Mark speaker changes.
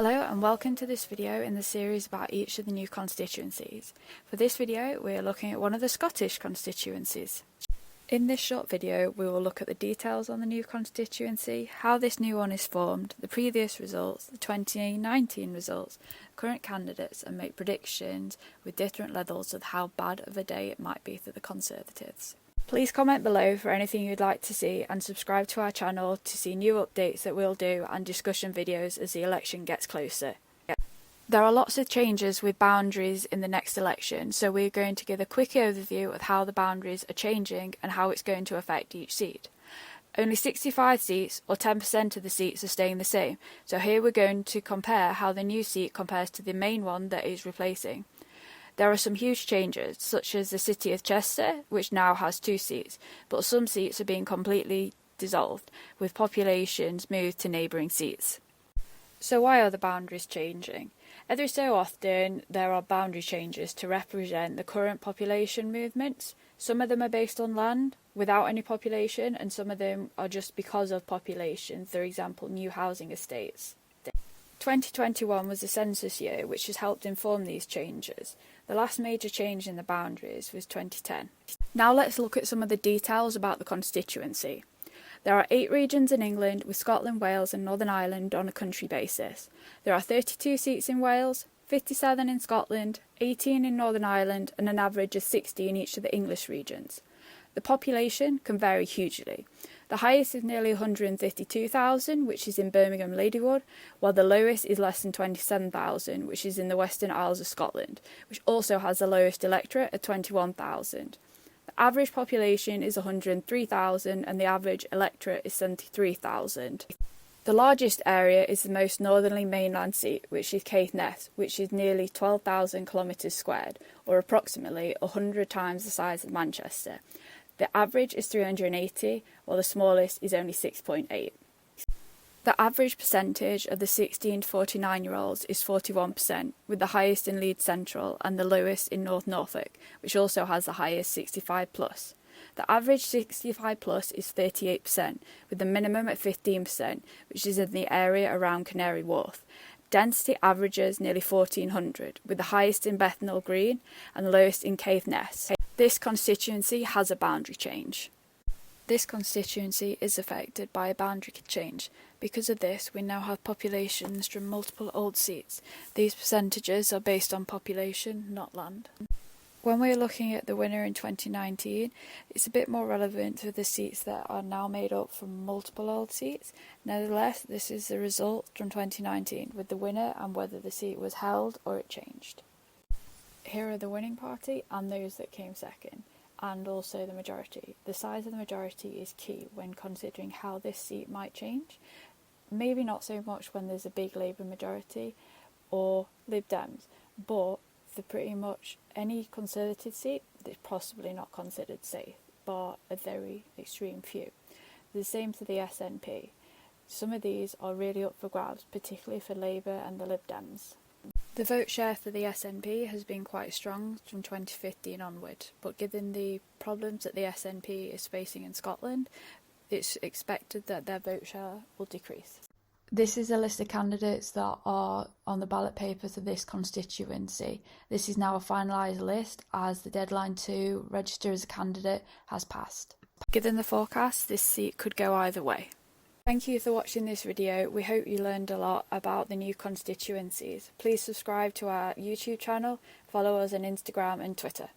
Speaker 1: Hello and welcome to this video in the series about each of the new constituencies. For this video we are looking at one of the Scottish constituencies. In this short video we will look at the details on the new constituency, how this new one is formed, the previous results, the 2019 results, current candidates, and make predictions with different levels of how bad of a day it might be for the Conservatives. Please comment below for anything you'd like to see and subscribe to our channel to see new updates that we'll do and discussion videos as the election gets closer. There are lots of changes with boundaries in the next election, so we're going to give a quick overview of how the boundaries are changing and how it's going to affect each seat. Only 65 seats, or 10% of the seats, are staying the same, so here we're going to compare how the new seat compares to the main one that is replacing. There are some huge changes, such as the city of Chester, which now has 2 seats, but some seats are being completely dissolved, with populations moved to neighbouring seats. So why are the boundaries changing? Every so often there are boundary changes to represent the current population movements. Some of them are based on land, without any population, and some of them are just because of population, for example new housing estates. 2021 was the census year, which has helped inform these changes. The last major change in the boundaries was 2010. Now let's look at some of the details about the constituency. There are 8 regions in England, with Scotland, Wales and Northern Ireland on a country basis. There are 32 seats in Wales, 57 in Scotland, 18 in Northern Ireland and an average of 60 in each of the English regions. The population can vary hugely. The highest is nearly 152,000, which is in Birmingham Ladywood, while the lowest is less than 27,000, which is in the Western Isles of Scotland, which also has the lowest electorate at 21,000. The average population is 103,000 and the average electorate is 73,000. The largest area is the most northerly mainland seat, which is Caithness, which is nearly 12,000 kilometres squared, or approximately 100 times the size of Manchester. The average is 380, while the smallest is only 6.8. The average percentage of the 16 to 49-year-olds is 41%, with the highest in Leeds Central and the lowest in North Norfolk, which also has the highest 65+. The average 65+ is 38%, with the minimum at 15%, which is in the area around Canary Wharf. Density averages nearly 1,400, with the highest in Bethnal Green and the lowest in Caithness. This constituency has a boundary change. This constituency is affected by a boundary change. Because of this, we now have populations from multiple old seats. These percentages are based on population, not land. When we're looking at the winner in 2019, it's a bit more relevant to the seats that are now made up from multiple old seats. Nevertheless, this is the result from 2019, with the winner and whether the seat was held or it changed. Here are the winning party and those that came second, and also the majority. The size of the majority is key when considering how this seat might change. Maybe not so much when there's a big Labour majority or Lib Dems, but for pretty much any Conservative seat, it's possibly not considered safe, bar a very extreme few. The same for the SNP. Some of these are really up for grabs, particularly for Labour and the Lib Dems. The vote share for the SNP has been quite strong from 2015 onward, but given the problems that the SNP is facing in Scotland, it's expected that their vote share will decrease. This is a list of candidates that are on the ballot paper for this constituency. This is now a finalised list as the deadline to register as a candidate has passed. Given the forecast, this seat could go either way. Thank you for watching this video. We hope you learned a lot about the new constituencies. Please subscribe to our YouTube channel, follow us on Instagram and Twitter.